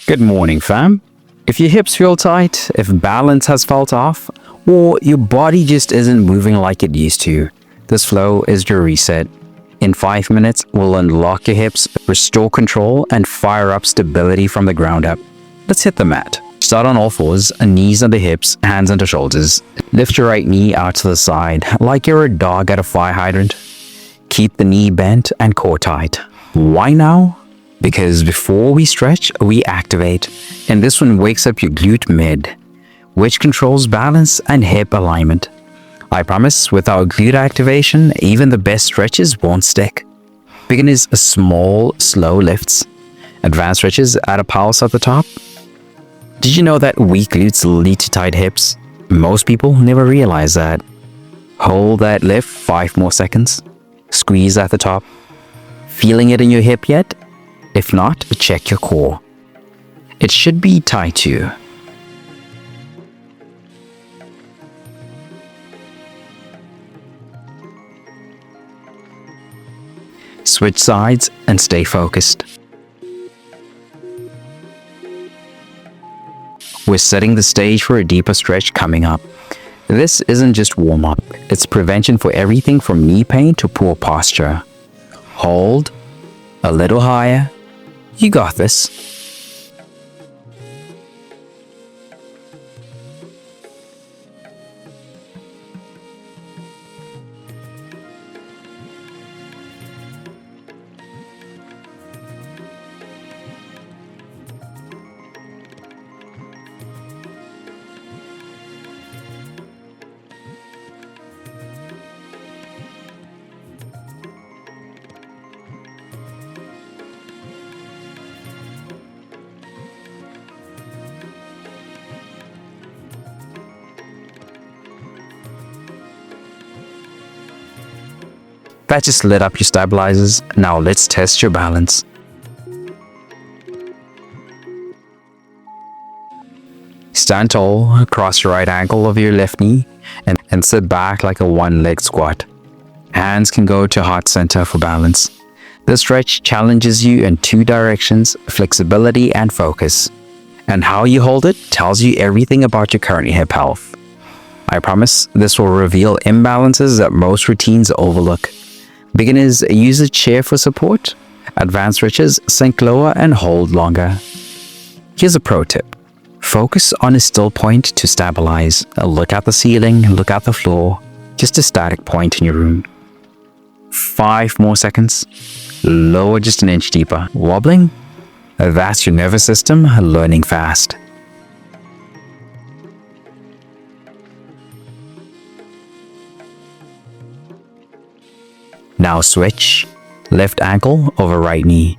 Good morning, fam. If your hips feel tight, if balance has felt off, or your body just isn't moving like it used to, this flow is your reset. In 5 minutes, we'll unlock your hips, restore control, and fire up stability from the ground up. Let's hit the mat. Start on all fours, knees under hips, hands under shoulders. Lift your right knee out to the side, like you're a dog at a fire hydrant. Keep the knee bent and core tight. Why now? Because before we stretch, we activate, and this one wakes up your glute mid, which controls balance and hip alignment. I promise, without glute activation, even the best stretches won't stick. Beginners are small, slow lifts. Advanced stretches add a pulse at the top. Did you know that weak glutes lead to tight hips? Most people never realize that. Hold that lift 5 more seconds. Squeeze at the top. Feeling it in your hip yet? If not, check your core. It should be tight too. Switch sides and stay focused. We're setting the stage for a deeper stretch coming up. This isn't just warm-up, it's prevention for everything from knee pain to poor posture. Hold, a little higher. You got this. That just lit up your stabilizers. Now let's test your balance. Stand tall, cross your right ankle over your left knee, and sit back like a one-leg squat. Hands can go to heart center for balance. This stretch challenges you in 2 directions, flexibility and focus. And how you hold it tells you everything about your current hip health. I promise this will reveal imbalances that most routines overlook. Beginners use a chair for support. Advanced stretches sink lower and hold longer. Here's a pro tip. Focus on a still point to stabilize. Look at the ceiling, look at the floor. Just a static point in your room. 5 more seconds. Lower just an inch deeper. Wobbling? That's your nervous system learning fast. Now switch, left ankle over right knee.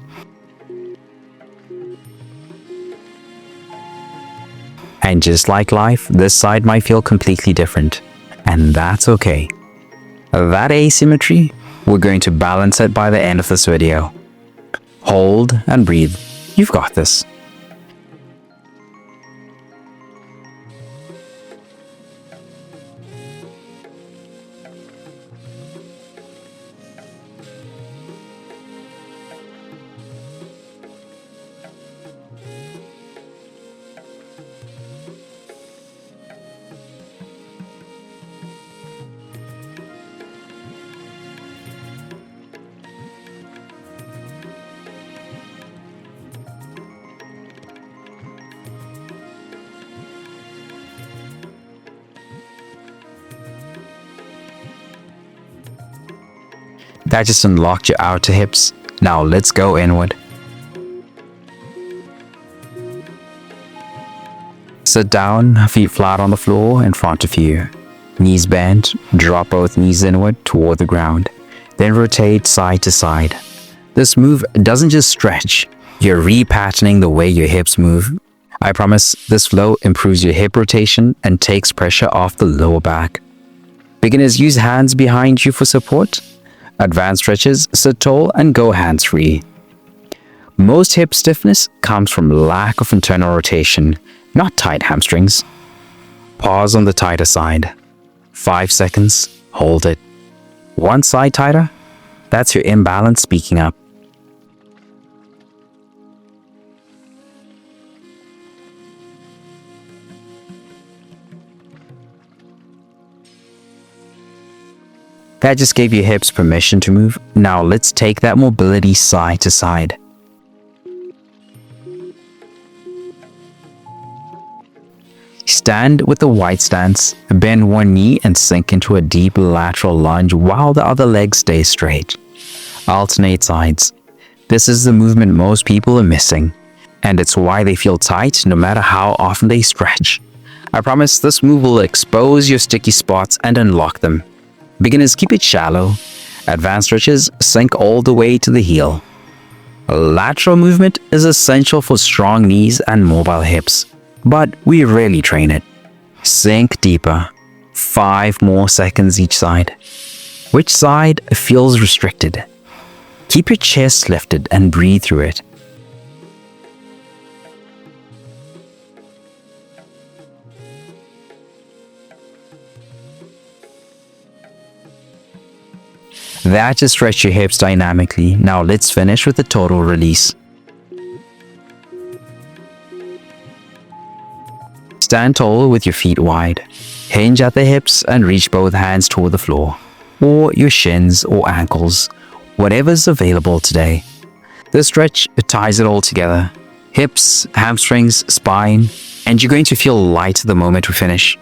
And just like life, this side might feel completely different, and that's okay. That asymmetry, we're going to balance it by the end of this video. Hold and breathe. You've got this. That just unlocked your outer hips. Now let's go inward. Sit down, feet flat on the floor in front of you. Knees bent, drop both knees inward toward the ground. Then rotate side to side. This move doesn't just stretch, you're repatterning the way your hips move. I promise this flow improves your hip rotation and takes pressure off the lower back. Beginners use hands behind you for support. Advanced stretches, sit tall and go hands-free. Most hip stiffness comes from lack of internal rotation, not tight hamstrings. Pause on the tighter side. 5 seconds, hold it. One side tighter, that's your imbalance speaking up. That just gave your hips permission to move. Now let's take that mobility side to side. Stand with the wide stance, bend one knee and sink into a deep lateral lunge while the other leg stays straight. Alternate sides. This is the movement most people are missing, and it's why they feel tight no matter how often they stretch. I promise this move will expose your sticky spots and unlock them. Beginners, keep it shallow. Advanced stretches sink all the way to the heel. Lateral movement is essential for strong knees and mobile hips, but we rarely train it. Sink deeper. 5 more seconds each side. Which side feels restricted? Keep your chest lifted and breathe through it. That just stretch your hips dynamically. Now let's finish with the total release. Stand tall with your feet wide. Hinge at the hips and reach both hands toward the floor, or your shins or ankles, whatever's available today. This stretch ties it all together. Hips, hamstrings, spine, and you're going to feel light the moment we finish.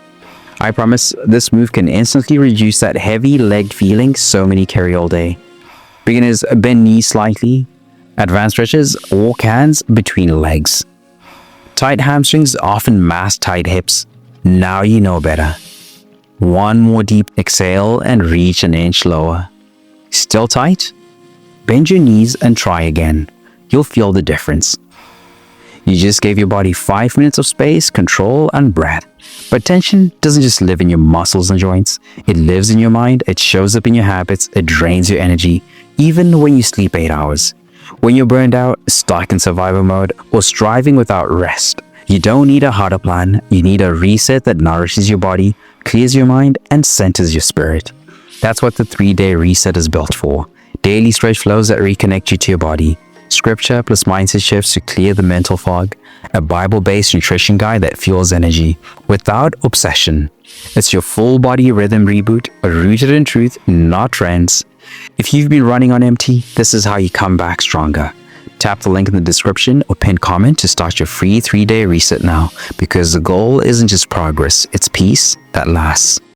I promise this move can instantly reduce that heavy legged feeling so many carry all day. Beginners, bend knees slightly. Advanced stretches, walk hands between legs. Tight hamstrings often mask tight hips. Now you know better. One more deep exhale and reach an inch lower. Still tight? Bend your knees and try again. You'll feel the difference. You just gave your body 5 minutes of space, control, and breath. But tension doesn't just live in your muscles and joints. It lives in your mind, it shows up in your habits, it drains your energy, even when you sleep 8 hours. When you're burned out, stuck in survival mode, or striving without rest, you don't need a harder plan. You need a reset that nourishes your body, clears your mind, and centers your spirit. That's what the 3-day reset is built for. Daily stretch flows that reconnect you to your body. Scripture plus mindset shifts to clear the mental fog. A Bible-based nutrition guide that fuels energy without obsession. It's your full body rhythm reboot, rooted in truth, not trends. If you've been running on empty, this is how you come back stronger. Tap the link in the description or pinned comment to start your free 3-day reset now, because the goal isn't just progress, it's peace that lasts.